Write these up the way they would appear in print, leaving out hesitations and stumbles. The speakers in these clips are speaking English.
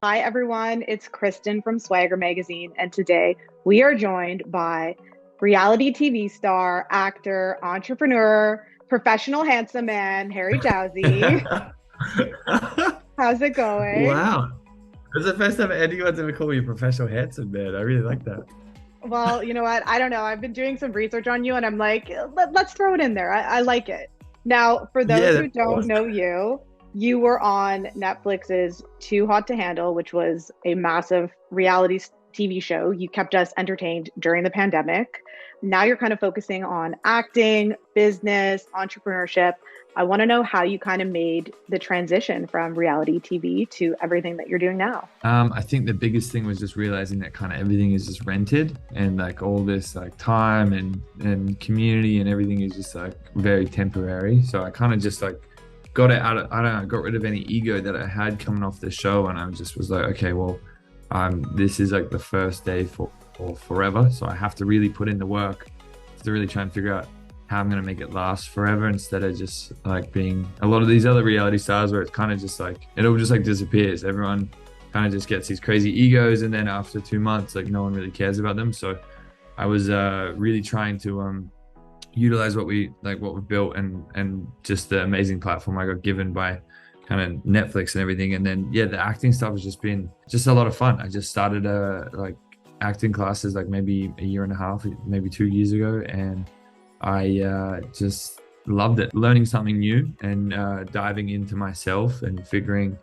Hi, everyone. It's Kristen from Swagger Magazine, and today we are joined by reality TV star, actor, entrepreneur, professional handsome man, Harry Jowsey. How's it going? Wow. That's the first time anyone's ever called me a professional handsome man. I really like that. Well, you know what? I don't know. I've been doing some research on you, and I'm like, let's throw it in there. I like it. Now, for Yeah, those who that's don't awesome. know you, you were on Netflix's Too Hot to Handle, which was a massive reality TV show. You kept us entertained during the pandemic. Now you're kind of focusing on acting, business, entrepreneurship. I want to know how you kind of made the transition from reality TV to everything that you're doing now. I think the biggest thing was just realizing that kind of everything is just rented and like all this like time and community and everything is just like very temporary. So I kind of just like got it out of, I don't know, got rid of any ego that I had coming off the show and I just was like, okay, well, this is like the first day for forever. So I have to really put in the work to really try and figure out how I'm going to make it last forever instead of just like being a lot of these other reality stars where it's kind of just like it all just like disappears. Everyone kind of just gets these crazy egos and then after 2 months like no one really cares about them. So I was really trying to utilize what we've built and just the amazing platform I got given by kind of Netflix and everything. And then yeah, the acting stuff has just been just a lot of fun. I just started like acting classes like maybe a year and a half, maybe 2 years ago, and I just loved it, learning something new and diving into myself and figuring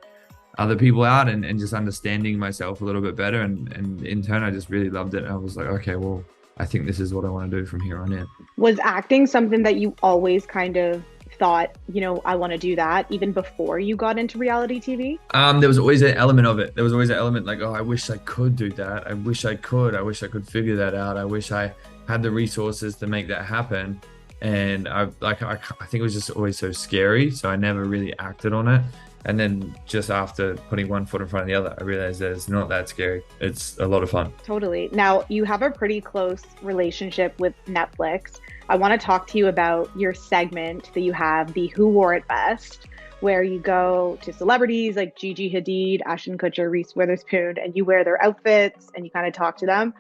other people out and just understanding myself a little bit better. And in turn, I just really loved it. And I was like, okay, well, I think this is what I want to do from here on in. Was acting something that you always kind of thought, I want to do that even before you got into reality TV? There was always an element of it. There was always an element like, oh, I wish I could do that. I wish I could. I wish I could figure that out. I wish I had the resources to make that happen. And I think it was just always so scary. So I never really acted on it. And then just after putting one foot in front of the other, I realized that it's not that scary. It's a lot of fun. Totally. Now, you have a pretty close relationship with Netflix. I want to talk to you about your segment that you have, the Who Wore It Best, where you go to celebrities like Gigi Hadid, Ashton Kutcher, Reese Witherspoon, and you wear their outfits and you kind of talk to them.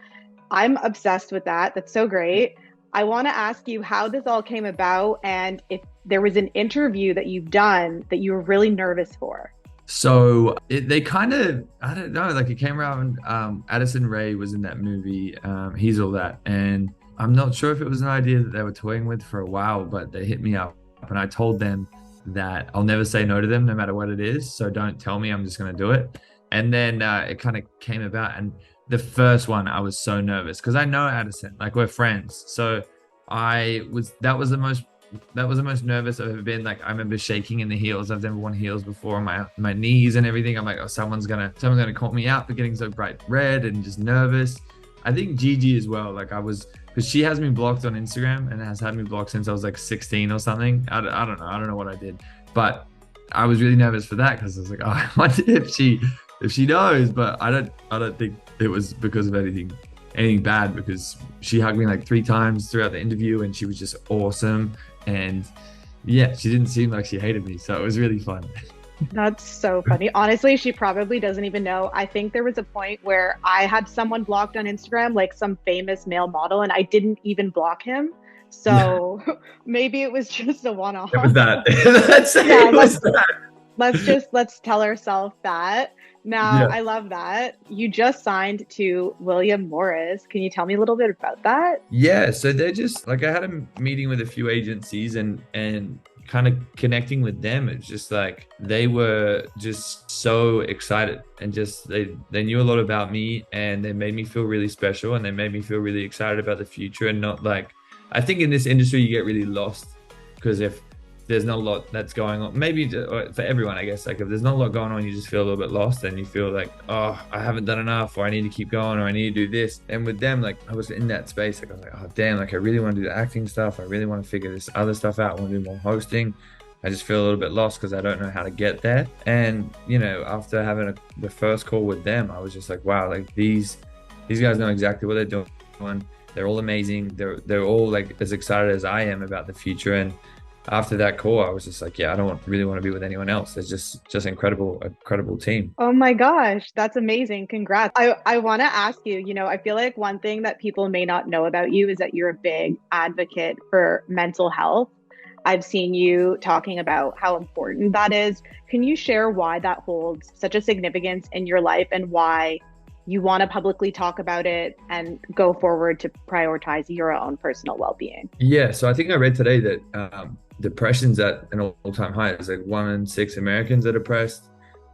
I'm obsessed with that. That's so great. I want to ask you how this all came about and if there was an interview that you've done that you were really nervous for. So they kind of, I don't know, like it came around. Addison Rae was in that movie. He's All That. And I'm not sure if it was an idea that they were toying with for a while, but they hit me up and I told them that I'll never say no to them no matter what it is. So don't tell me, I'm just going to do it. And then it kind of came about. And the first one, I was so nervous because I know Addison, like we're friends. So that was the most nervous I've ever been. Like I remember shaking in the heels. I've never worn heels before on my knees and everything. I'm like, oh, someone's gonna call me out for getting so bright red and just nervous. I think Gigi as well. Like I was, because she has me blocked on Instagram and has had me blocked since I was like 16 or something. I don't know. I don't know what I did, but I was really nervous for that because I was like, oh, I wonder if she knows. But I don't think it was because of anything bad, because she hugged me like 3 times throughout the interview and she was just awesome. And yeah, she didn't seem like she hated me. So it was really fun. That's so funny. Honestly, she probably doesn't even know. I think there was a point where I had someone blocked on Instagram, like some famous male model, and I didn't even block him. Yeah, So maybe it was just a one-off. it was that. That's Yeah, it was that. let's tell ourselves that. Now, Yeah. I love that. You just signed to William Morris. Can you tell me a little bit about that? Yeah, so they're just like I had a meeting with a few agencies and kind of connecting with them. It's just like they were just so excited and just they knew a lot about me and they made me feel really special and they made me feel really excited about the future and not like I think in this industry you get really lost because if there's not a lot that's going on, maybe for everyone, I guess, like if there's not a lot going on, you just feel a little bit lost and you feel like, oh, I haven't done enough, or I need to keep going, or I need to do this. And with them, like I was in that space, like I was like, oh damn, like I really want to do the acting stuff. I really want to figure this other stuff out. I want to do more hosting. I just feel a little bit lost because I don't know how to get there. And after having the first call with them, I was just like, wow, like these guys know exactly what they're doing. They're all amazing. They're all like as excited as I am about the future. And after that call, I was just like, yeah, I don't really want to be with anyone else. It's just incredible team. Oh my gosh, that's amazing. Congrats. I want to ask you, I feel like one thing that people may not know about you is that you're a big advocate for mental health. I've seen you talking about how important that is. Can you share why that holds such a significance in your life and why you want to publicly talk about it and go forward to prioritize your own personal well-being? Yeah, so I think I read today that depression's at an all-time high. It's like 1 in 6 Americans are depressed,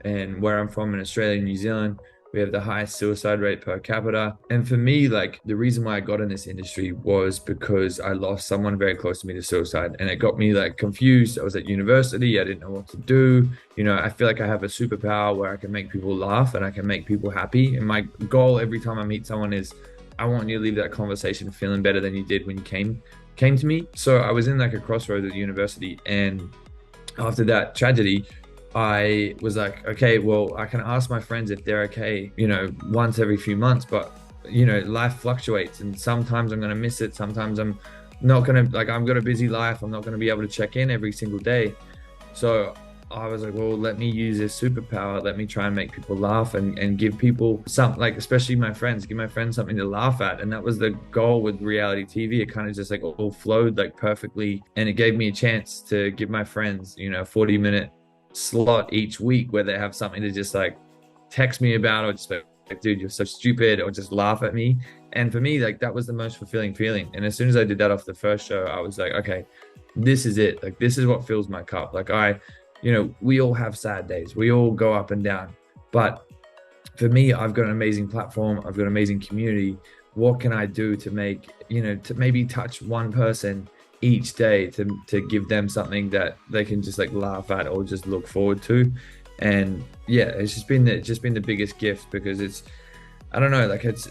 and where I'm from in Australia and New Zealand, we have the highest suicide rate per capita. And for me, like the reason why I got in this industry was because I lost someone very close to me to suicide, and it got me like confused. I was at university, I didn't know what to do. I feel like I have a superpower where I can make people laugh and I can make people happy. And my goal every time I meet someone is I want you to leave that conversation feeling better than you did when you came to me. So I was in like a crossroads at university, and after that tragedy, I was like, okay, well, I can ask my friends if they're okay, once every few months, but life fluctuates, and sometimes I'm going to miss it. Sometimes I'm not going to, like, I've got a busy life. I'm not going to be able to check in every single day. So I was like, well, let me use this superpower. Let me try and make people laugh and give people something, like, especially my friends, give my friends something to laugh at. And that was the goal with reality TV. It kind of just like all flowed like perfectly. And it gave me a chance to give my friends, a 40-minute slot each week where they have something to just like text me about, or just like, dude, you're so stupid, or just laugh at me. And for me, like, that was the most fulfilling feeling. And as soon as I did that off the first show, I was like, okay, this is it. Like, this is what fills my cup. Like, we all have sad days. We all go up and down. But for me, I've got an amazing platform. I've got an amazing community. What can I do to make, to maybe touch one person each day to give them something that they can just like laugh at or just look forward to? And yeah, it's just been the biggest gift, because I don't know, like it's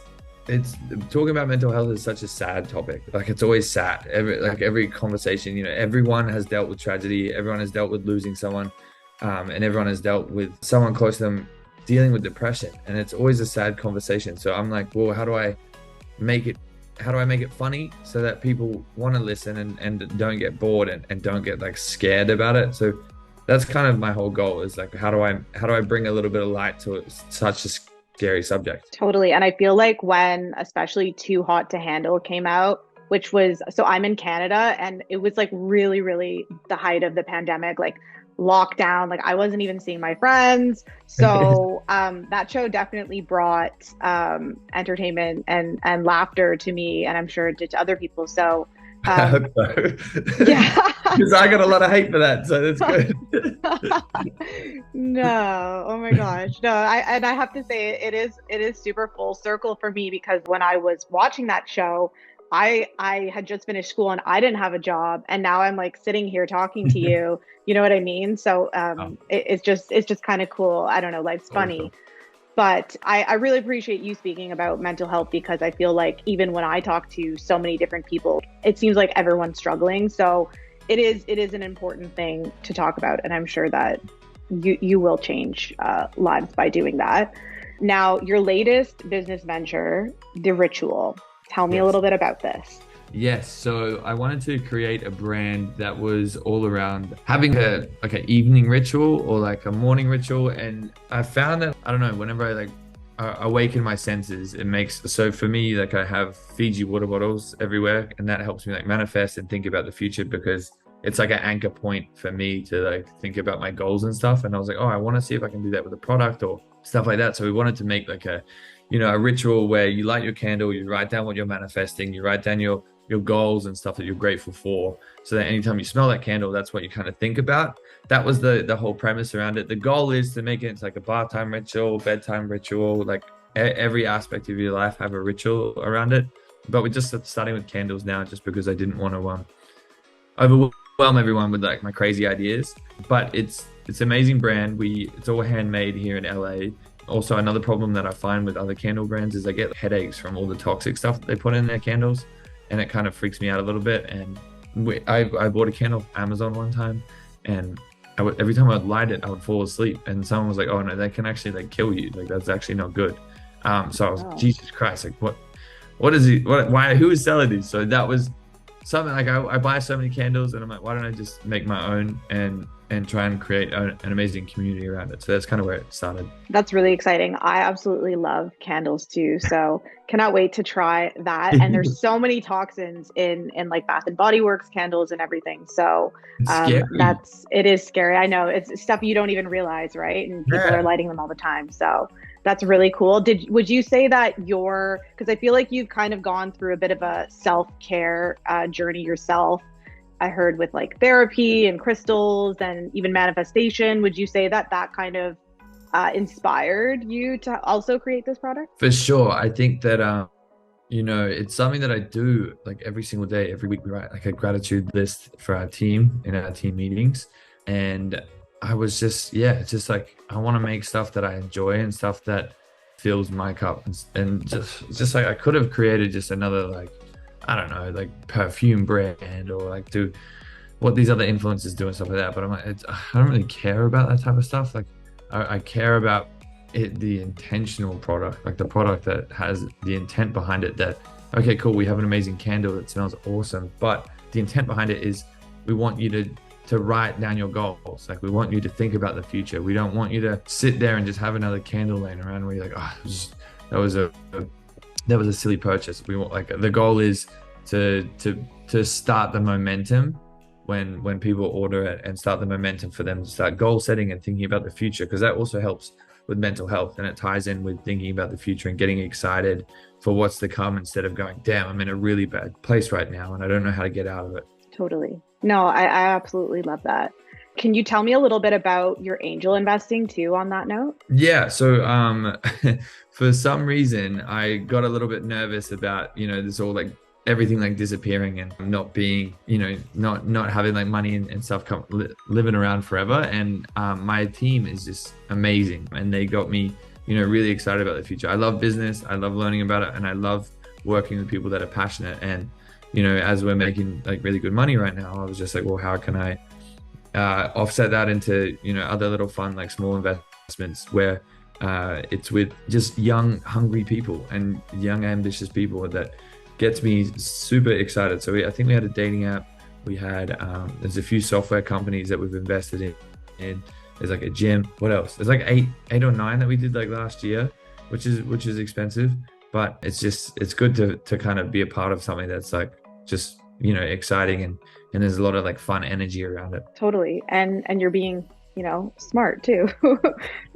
talking about mental health is such a sad topic. Like, it's always sad. Every conversation, everyone has dealt with tragedy, everyone has dealt with losing someone, and everyone has dealt with someone close to them dealing with depression, and it's always a sad conversation. So I'm like, well, how do I make it funny so that people want to listen and don't get bored and don't get like scared about it? So that's kind of my whole goal, is like, how do I bring a little bit of light to such a scary subject? Totally. And I feel like when especially Too Hot to Handle came out, which was, so I'm in Canada, and it was like really, really the height of the pandemic, like lockdown, like I wasn't even seeing my friends. So that show definitely brought entertainment and laughter to me, and I'm sure it did to other people. So I hope so. yeah. Because I got a lot of hate for that, so that's good. No, oh my gosh, no. I have to say, it is super full circle for me, because when I was watching that show, I had just finished school and I didn't have a job, and now I'm like sitting here talking to you. You know what I mean? So it's just kind of cool. I don't know, life's funny. Awesome. But I really appreciate you speaking about mental health, because I feel like even when I talk to so many different people, it seems like everyone's struggling. So it is an important thing to talk about, and I'm sure that you will change lives by doing that. Now, your latest business venture, The Ritual. Tell me a little bit about this. Yes, so I wanted to create a brand that was all around having an evening ritual or like a morning ritual. And I found that, I don't know, whenever I like awaken my senses, it makes, so for me, like I have Fiji water bottles everywhere, and that helps me like manifest and think about the future, because it's like an anchor point for me to like think about my goals and stuff. And I was like, oh, I want to see if I can do that with a product or stuff like that. So we wanted to make like a ritual where you light your candle, you write down what you're manifesting, you write down your goals and stuff that you're grateful for, so that anytime you smell that candle, that's what you kind of think about. That was the whole premise around it. The goal is to make it into like a bar time ritual, bedtime ritual, like every aspect of your life have a ritual around it. But we're just starting with candles now, just because I didn't want to overwhelm everyone with like my crazy ideas. But it's amazing brand. It's all handmade here in LA. Also, another problem that I find with other candle brands is I get headaches from all the toxic stuff that they put in their candles, and it kind of freaks me out a little bit. And I bought a candle off Amazon one time, and every time I'd light it, I would fall asleep. And someone was like, "Oh no, that can actually like kill you. Like that's actually not good." So I was, Jesus Christ, like what is he? Why? Who is selling these? So that was something like I buy so many candles and I'm like, why don't I just make my own and try and create an amazing community around it. So that's kind of where it started. That's really exciting. I absolutely love candles too. So cannot wait to try that. And there's so many toxins in like Bath and Body Works candles and everything. So It's scary. it is scary. I know it's stuff you don't even realize, right? And people are Yeah. lighting them all the time. So that's really cool. Would you say that because I feel like you've kind of gone through a bit of a self-care journey yourself. I heard with like therapy and crystals and even manifestation. Would you say that that kind of inspired you to also create this product? For sure. I think that it's something that I do like every single day, every week we write like a gratitude list for our team in our team meetings. And I was just, yeah, it's just like I want to make stuff that I enjoy and stuff that fills my cup and just like I could have created just another like I don't know, like perfume brand or like do what these other influencers do and stuff like that. But I'm like, I don't really care about that type of stuff. Like, I care about it, the intentional product, like the product that has the intent behind it. That okay, cool, we have an amazing candle that smells awesome, but the intent behind it is we want you to write down your goals. Like we want you to think about the future. We don't want you to sit there and just have another candle laying around where you're like, oh, that was a that was a silly purchase. We want like the goal is to start the momentum when people order it and start the momentum for them to start goal setting and thinking about the future, because that also helps with mental health and it ties in with thinking about the future and getting excited for what's to come instead of going, damn, I'm in a really bad place right now and I don't know how to get out of it. Totally. No, I absolutely love that. Can you tell me a little bit about your angel investing too on that note? Yeah, so for some reason I got a little bit nervous about, this all like everything like disappearing and not being, not having like money and stuff living around forever. And my team is just amazing and they got me, really excited about the future. I love business, I love learning about it, and I love working with people that are passionate. And, as we're making like really good money right now, I was just like, well, how can I offset that into, other little fun, like small investments where it's with just young, hungry people and young, ambitious people that gets me super excited. So I think we had a dating app. We had there's a few software companies that we've invested in. There's like a gym. What else? There's like eight or nine that we did like last year, which is expensive, but it's good to kind of be a part of something that's like just exciting and there's a lot of like fun energy around it. Totally. And you're being, smart too.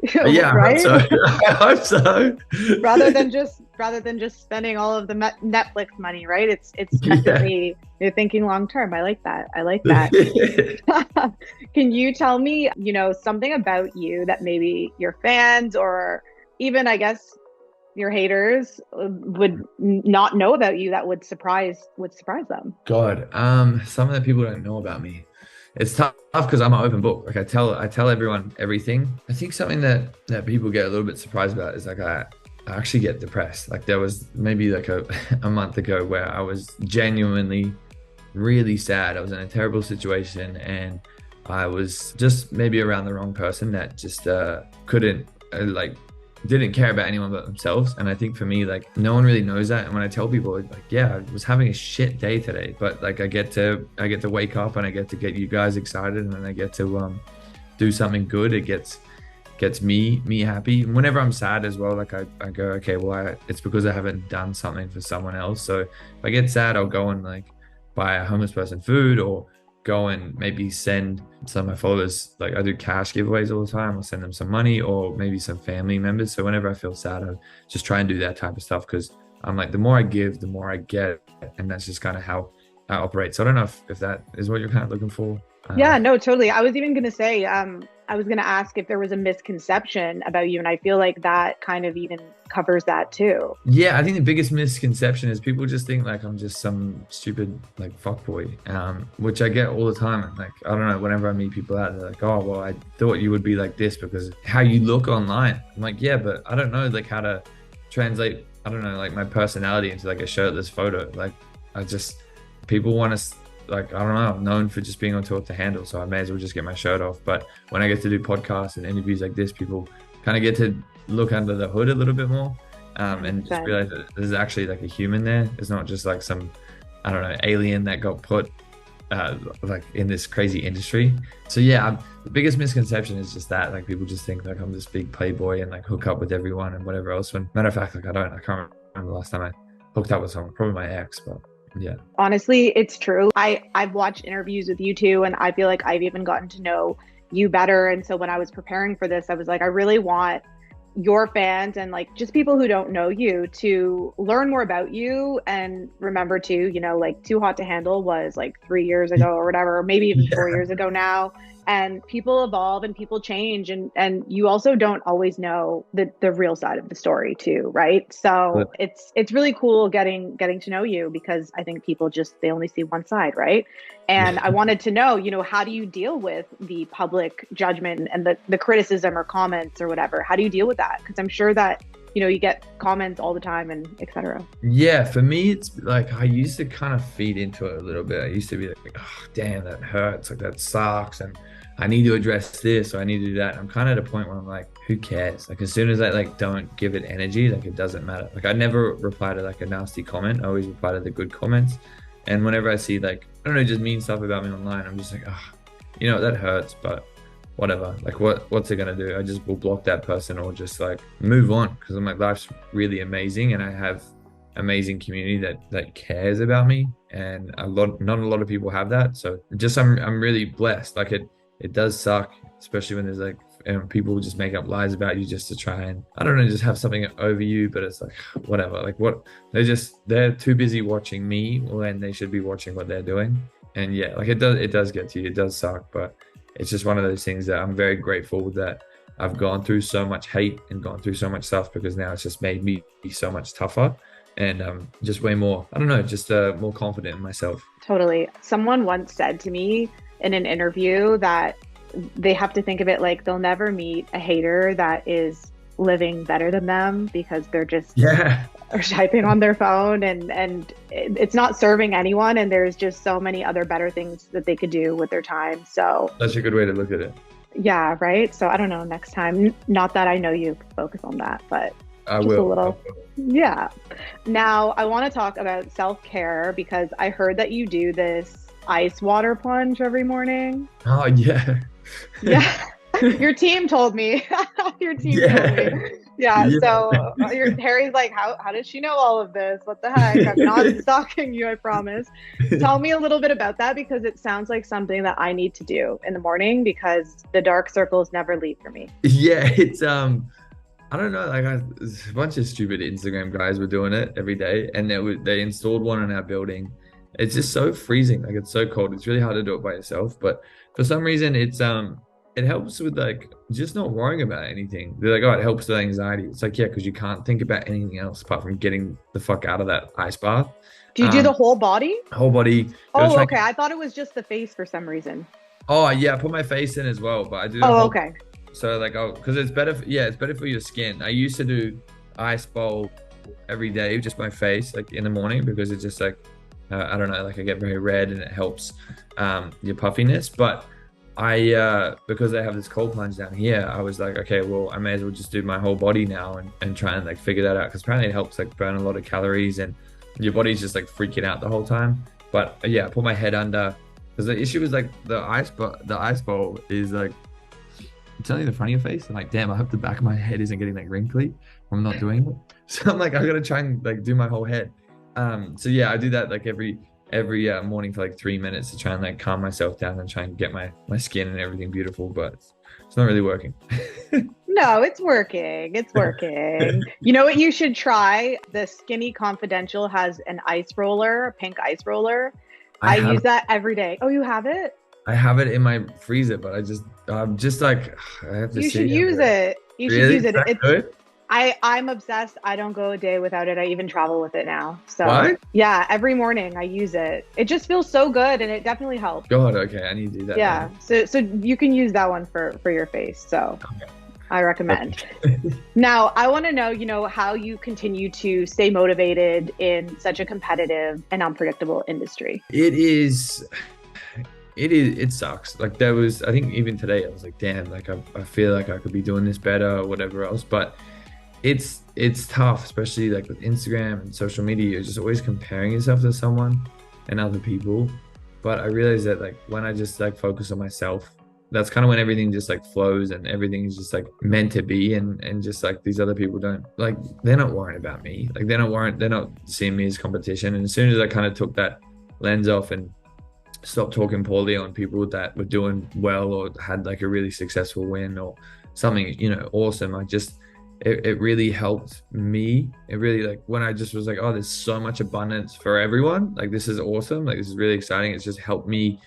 Yeah, I hope right? so. I hope so. rather than just spending all of the Netflix money, right? It's Yeah. definitely you're thinking long term. I like that. I like that. Can you tell me, something about you that maybe your fans or even, I guess, your haters would not know about you that would surprise them? God, something that people don't know about me. It's tough because I'm an open book. Like I tell everyone everything. I think something that people get a little bit surprised about is like I actually get depressed. Like there was maybe like a month ago where I was genuinely really sad. I was in a terrible situation and I was just maybe around the wrong person that just couldn't like didn't care about anyone but themselves. And I think for me, like no one really knows that. And when I tell people like, yeah, I was having a shit day today, but like I get to wake up and I get to get you guys excited and then I get to do something good. It gets me happy. And whenever I'm sad as well, like I go, okay, well it's because I haven't done something for someone else. So if I get sad, I'll go and like buy a homeless person food or go and maybe send some of my followers, like I do cash giveaways all the time. I'll send them some money or maybe some family members. So whenever I feel sad, I just try and do that type of stuff because I'm like, the more I give, the more I get. And that's just kind of how I operate. So I don't know if that is what you're kind of looking for. Yeah, no, totally. I was even going to say, I was going to ask if there was a misconception about you. And I feel like that kind of even covers that too. Yeah, I think the biggest misconception is people just think like I'm just some stupid like fuckboy, which I get all the time. And like, I don't know, whenever I meet people out, they're like, oh, well, I thought you would be like this because how you look online. I'm like, yeah, but I don't know like how to translate, I don't know, like my personality into like a shirtless photo. Like people want to, like, I don't know, I'm known for just being on tour with the handle, so I may as well just get my shirt off. But when I get to do podcasts and interviews like this, people kind of get to look under the hood a little bit more and just realize that there's actually like a human there. It's not just like some I don't know, alien that got put like in this crazy industry. So yeah, the biggest misconception is just that like people just think like I'm this big playboy and like hook up with everyone and whatever else. When matter of fact, like I can't remember the last time I hooked up with someone, probably my ex, but yeah. Honestly, it's true. I've watched interviews with you too, and I feel like I've even gotten to know you better. And so when I was preparing for this, I was like, I really want your fans and like just people who don't know you to learn more about you and remember to, like Too Hot to Handle was like 3 years ago or whatever, or maybe even 4 years ago now. And people evolve and people change, and you also don't always know the real side of the story too, right? Yeah. So it's really cool getting to know you, because I think people just they only see one side, right? And I wanted to know, how do you deal with the public judgment and the criticism or comments or whatever? How do you deal with that? Because I'm sure that, you get comments all the time and etc. Yeah, for me, it's like I used to kind of feed into it a little bit. I used to be like, oh, damn, that hurts. Like, that sucks. And I need to address this or I need to do that. And I'm kind of at a point where I'm like, who cares? Like, as soon as I like don't give it energy, like it doesn't matter. Like, I never reply to like a nasty comment. I always reply to the good comments. And whenever I see like, I don't know, just mean stuff about me online, I'm just like, oh, that hurts, but whatever. Like, what's it gonna do? I just will block that person or just like move on, because I'm like, life's really amazing and I have amazing community that cares about me, and not a lot of people have that. So just I'm really blessed. Like, it does suck, especially when there's like people just make up lies about you just to try and, I don't know, just have something over you. But it's like, whatever. Like, what, they're too busy watching me when they should be watching what they're doing. And yeah, like it does get to you. It does suck, but it's just one of those things that I'm very grateful that I've gone through so much hate and gone through so much stuff, because now it's just made me be so much tougher and just way more, I don't know, just more confident in myself. Totally. Someone once said to me in an interview that they have to think of it like they'll never meet a hater that is living better than them, because they're just are typing on their phone and it's not serving anyone, and there's just so many other better things that they could do with their time. So that's a good way to look at it. Yeah, right. So I don't know, next time, not that I know you focus on that, but I just will. a little. Yeah. Now I want to talk about self-care, because I heard that you do this ice water plunge every morning. Oh yeah. Yeah. Your team told me. Your team told me. Yeah. So Harry's like, how does she know all of this? What the heck? I'm not stalking you, I promise. Tell me a little bit about that, because it sounds like something that I need to do in the morning, because the dark circles never leave for me. Yeah, it's I don't know, like a bunch of stupid Instagram guys were doing it every day, and they installed one in our building. It's just so freezing, like it's so cold. It's really hard to do it by yourself, but for some reason it helps with like just not worrying about anything. They're like, oh, it helps with anxiety. It's like, yeah, because you can't think about anything else apart from getting the fuck out of that ice bath. Do you do the whole body? Whole body. Oh, okay. I thought it was just the face for some reason. Oh yeah, I put my face in as well, but I do. Oh, okay. So like, because it's better. It's better for your skin. I used to do ice bowl every day, just my face, like in the morning, because it's just like, I don't know, like I get very red and it helps your puffiness. But because I have this cold plunge down here, I was like, okay, well, I may as well just do my whole body now and try and like figure that out, because apparently it helps like burn a lot of calories and your body's just like freaking out the whole time. But yeah, I put my head under, because the issue is like the ice bowl is like, it's only the front of your face. I'm like, damn, I hope the back of my head isn't getting like wrinkly. I'm not doing it. So I'm like, I gotta try and like do my whole head. So yeah, I do that like every morning for like 3 minutes to try and like calm myself down and try and get my skin and everything beautiful, but it's not really working. No, it's working. It's working. You know what you should try? The Skinny Confidential has an ice roller, a pink ice roller. I use that every day. Oh, you have it? I have it in my freezer, but I'm just like, I have to. You should use it. You should use it. It's good? I'm obsessed. I don't go a day without it. I even travel with it now. So what? Yeah, every morning I use it. It just feels so good, and it definitely helps. God, okay, I need to do that. Yeah, so you can use that one for your face. So okay. I recommend. Now, I want to know, how you continue to stay motivated in such a competitive and unpredictable industry. It sucks. Like I think even today I was like, damn, like I feel like I could be doing this better or whatever else, but it's tough, especially like with Instagram and social media. You're just always comparing yourself to someone, and other people. But I realized that like when I just like focus on myself, that's kind of when everything just like flows and everything is just like meant to be. And just like these other people don't like, they're not worrying about me. Like they're not seeing me as competition. And as soon as I kind of took that lens off and stopped talking poorly on people that were doing well or had like a really successful win or something, awesome. It really helped me. It really like when I just was like, oh, there's so much abundance for everyone. Like this is awesome. Like this is really exciting. It's just helped me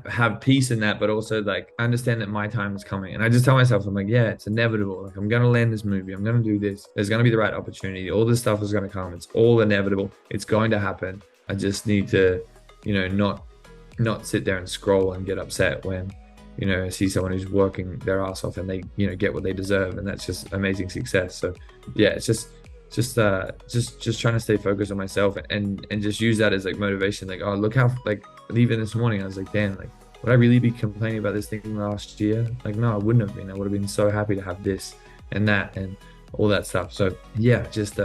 have peace in that, but also like understand that my time is coming. And I just tell myself, I'm like, yeah, it's inevitable. Like I'm gonna land this movie. I'm gonna do this. There's gonna be the right opportunity. All this stuff is gonna come. It's all inevitable. It's going to happen. I just need to, not sit there and scroll and get upset when I see someone who's working their ass off and they get what they deserve, and that's just amazing success. So yeah, it's just trying to stay focused on myself and just use that as like motivation. Like, oh, look how like even this morning I was like, damn, like would I really be complaining about this thing last year? Like no, I wouldn't have been. I would have been so happy to have this and that and all that stuff. So yeah, just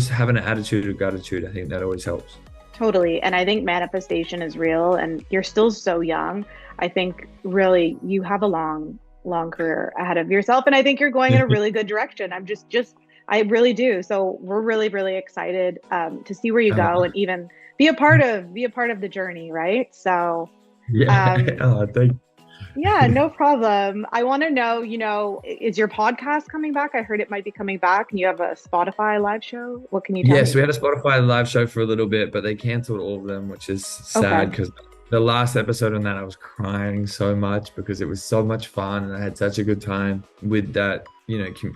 having an attitude of gratitude, I think that always helps. Totally. And I think manifestation is real, and you're still so young. I think really you have a long career ahead of yourself. And I think you're going in a really good direction. I really do. So we're really, really excited to see where you go and even be a part of the journey. Right. So yeah. Thank you. Yeah, no problem. I want to know, is your podcast coming back? I heard it might be coming back, and you have a Spotify live show. What can you tell me? Yes, we had a Spotify live show for a little bit, but they canceled all of them, which is sad because the last episode on that, I was crying so much because it was so much fun and I had such a good time with that,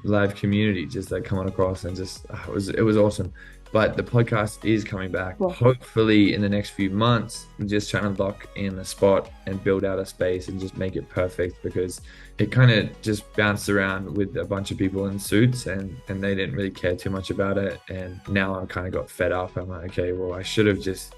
live community just like coming across and just it was awesome. But the podcast is coming back, hopefully in the next few months. I'm just trying to lock in a spot and build out a space and just make it perfect, because it kind of just bounced around with a bunch of people in suits and they didn't really care too much about it. And now I kind of got fed up. I'm like, okay, well, I should have just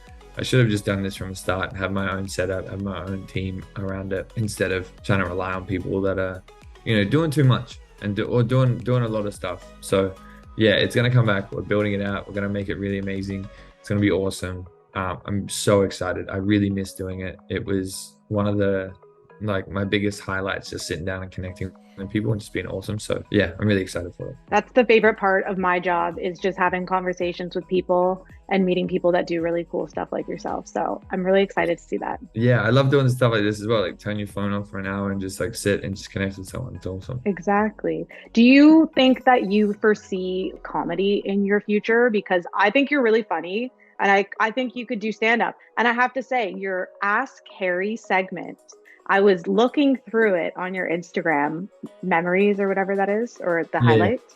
done this from the start and have my own setup, have my own team around it, instead of trying to rely on people that are, doing too much or doing a lot of stuff. So yeah, it's going to come back. We're building it out. We're going to make it really amazing. It's going to be awesome. I'm so excited. I really miss doing it. It was one of my biggest highlights, just sitting down and connecting with people and just being awesome. So yeah, I'm really excited for it. That's the favorite part of my job, is just having conversations with people and meeting people that do really cool stuff like yourself. So I'm really excited to see that. Yeah, I love doing stuff like this as well. Like turn your phone off for an hour and just like sit and just connect with someone. It's awesome. Exactly. Do you think that you foresee comedy in your future? Because I think you're really funny, and I think you could do stand-up. And I have to say, your Ask Harry segment, I was looking through it on your Instagram memories or whatever that is, or the highlights.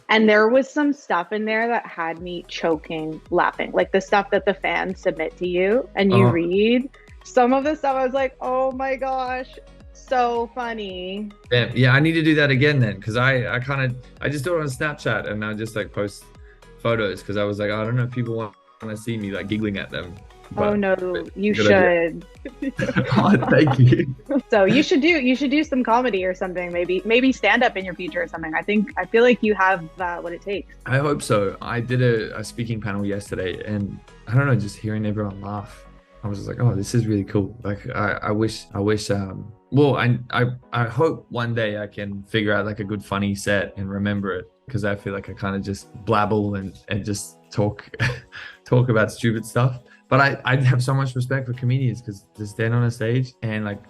And there was some stuff in there that had me choking laughing, like the stuff that the fans submit to you and you read. Some of the stuff I was like, oh my gosh, so funny. Yeah, I need to do that again then, because I just do it on Snapchat and I just like post photos, because I was like, I don't know if people want to see me like giggling at them. Oh no, you should. Oh, thank you. So you should do some comedy or something, maybe stand up in your future or something. I feel like you have what it takes. I hope so. I did a speaking panel yesterday, and I don't know, just hearing everyone laugh, I was just like, oh, this is really cool. Like I wish well, I hope one day I can figure out like a good funny set and remember it, because I feel like I kind of just blabble and just talk about stupid stuff. But I have so much respect for comedians, because to stand on a stage and like,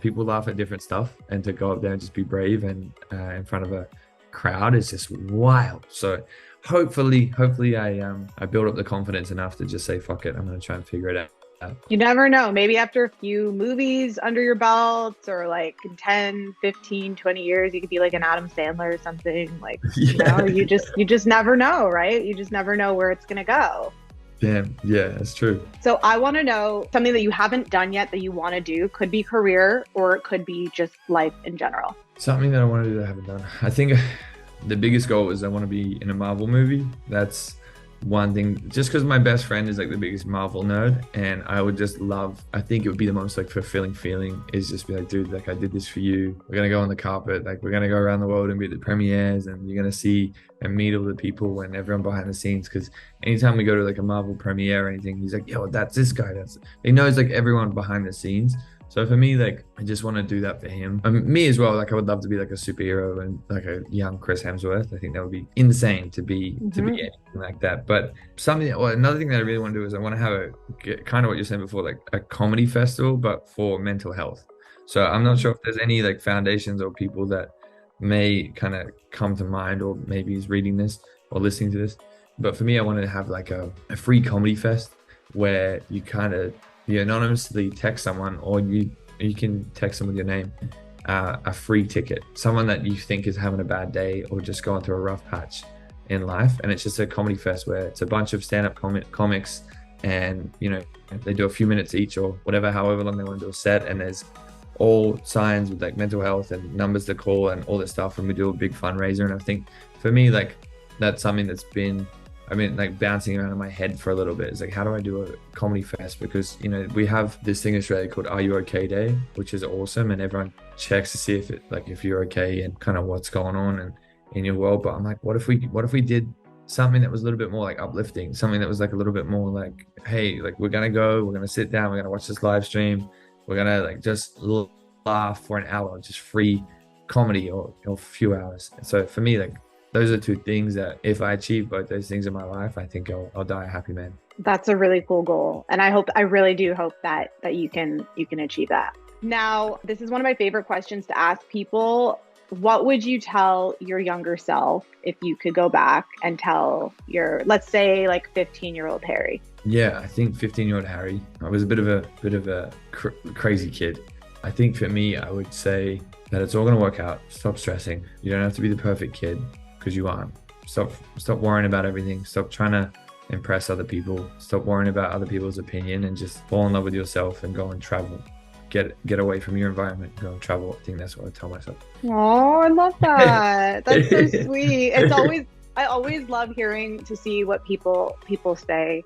people laugh at different stuff, and to go up there and just be brave and in front of a crowd is just wild. So hopefully I build up the confidence enough to just say, fuck it, I'm going to try and figure it out. You never know. Maybe after a few movies under your belt, or like 10, 15, 20 years, you could be like an Adam Sandler or something. Like, you just never know, right? You just never know where it's going to go. Damn, yeah, that's true. So I want to know something that you haven't done yet that you want to do. Could be career, or it could be just life in general. Something that I want to do that I haven't done. I think the biggest goal is I want to be in a Marvel movie. That's one thing, just because my best friend is like the biggest Marvel nerd, and I would just love, I think it would be the most like fulfilling feeling is just be like, dude, like I did this for you. We're gonna go on the carpet, like we're gonna go around the world and be at the premieres, and you're gonna see and meet all the people and everyone behind the scenes. Because anytime we go to like a Marvel premiere or anything, he's like, yo, that's this guy. That's he knows like everyone behind the scenes. So for me, like I just want to do that for him. Me as well. Like I would love to be like a superhero and like a young Chris Hemsworth. I think that would be insane to be anything like that. But another thing that I really want to do is I want to have kind of what you're saying before, like a comedy festival, but for mental health. So I'm not sure if there's any like foundations or people that may kind of come to mind, or maybe he's reading this or listening to this. But for me, I wanted to have like a free comedy fest where you anonymously text someone, or you can text them with your name, a free ticket, someone that you think is having a bad day or just going through a rough patch in life. And it's just a comedy fest where it's a bunch of stand-up comics, and they do a few minutes each or whatever, however long they want to do a set, and there's all signs with like mental health and numbers to call and all this stuff, and we do a big fundraiser. And I think for me, like that's something that's been like bouncing around in my head for a little bit. It's like, how do I do a comedy fest? Because, we have this thing in Australia called Are You OK Day, which is awesome. And everyone checks to see if you're okay and kind of what's going on and in your world. But I'm like, what if we did something that was a little bit more like uplifting, something that was like a little bit more like, hey, like we're going to sit down, we're going to watch this live stream. We're going to like just laugh for an hour, just free comedy or a few hours. So for me, like, those are two things that if I achieve both those things in my life, I think I'll die a happy man. That's a really cool goal. And I really do hope that you can achieve that. Now, this is one of my favorite questions to ask people. What would you tell your younger self if you could go back and tell let's say like 15-year-old Harry? Yeah, I think 15-year-old Harry, I was a bit of a crazy kid. I think for me, I would say that it's all going to work out. Stop stressing. You don't have to be the perfect kid, because you aren't. Stop worrying about everything. Stop trying to impress other people. Stop worrying about other people's opinion, and just fall in love with yourself and go and travel. Get away from your environment, go and travel. I think that's what I tell myself. Oh, I love that. That's so sweet. I always love to see what people say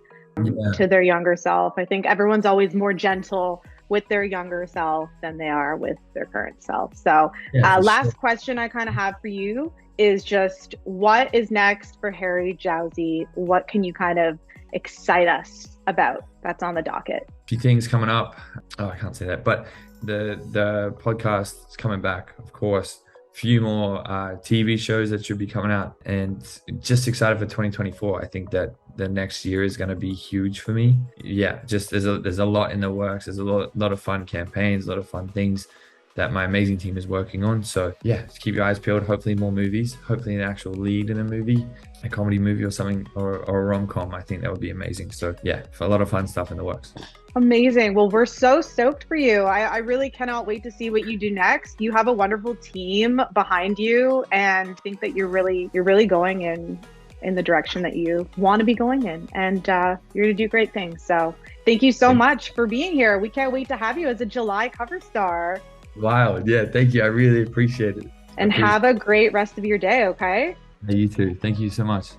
to their younger self. I think everyone's always more gentle with their younger self than they are with their current self. So last question I kind of have for you is just, what is next for Harry Jowsey? What can you kind of excite us about that's on the docket? A few things coming up. Oh, I can't say that, but the podcast is coming back, of course. A few more TV shows that should be coming out, and just excited for 2024. I think that the next year is going to be huge for me. Yeah, just there's a lot in the works. There's a lot of fun campaigns, a lot of fun things that my amazing team is working on. So yeah, just keep your eyes peeled. Hopefully more movies, hopefully an actual lead in a movie, a comedy movie or something, or a rom-com. I think that would be amazing. So yeah, for a lot of fun stuff in the works. Amazing. Well, we're so stoked for you. I really cannot wait to see what you do next. You have a wonderful team behind you, and think that you're really going in the direction that you want to be going in, and you're going to do great things. So thank you so much for being here. We can't wait to have you as a July cover star. Wow. Yeah, thank you. I really appreciate it. And have a great rest of your day, okay? You too. Thank you so much.